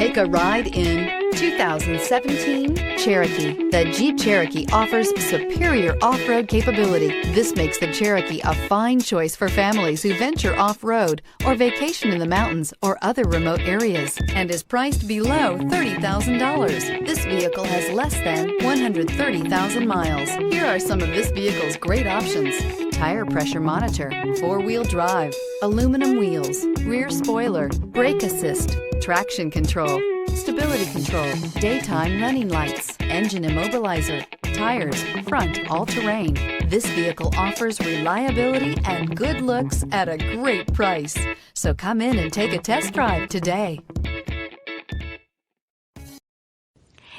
Take a ride in 2017 Cherokee. The Jeep Cherokee offers superior off-road capability. This makes the Cherokee a fine choice for families who venture off-road or vacation in the mountains or other remote areas, and is priced below $30,000. This vehicle has less than 130,000 miles. Here are some of this vehicle's great options: tire pressure monitor, four-wheel drive, aluminum wheels, rear spoiler, brake assist, traction control, stability control, daytime running lights, engine immobilizer, tires, front all-terrain. This vehicle offers reliability and good looks at a great price. So come in and take a test drive today.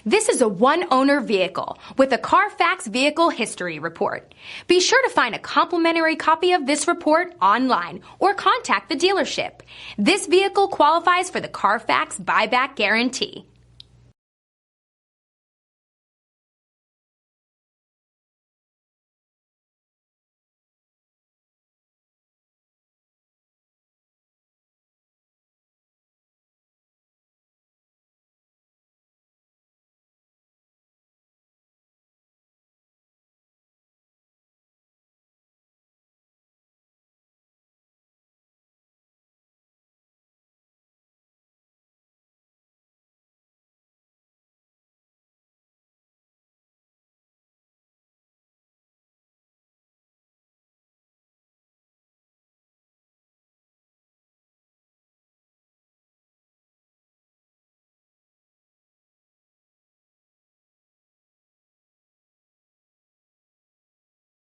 This is a one-owner vehicle with a CARFAX Vehicle History Report. Be sure to find a complimentary copy of this report online or contact the dealership. This vehicle qualifies for the CARFAX Buyback Guarantee.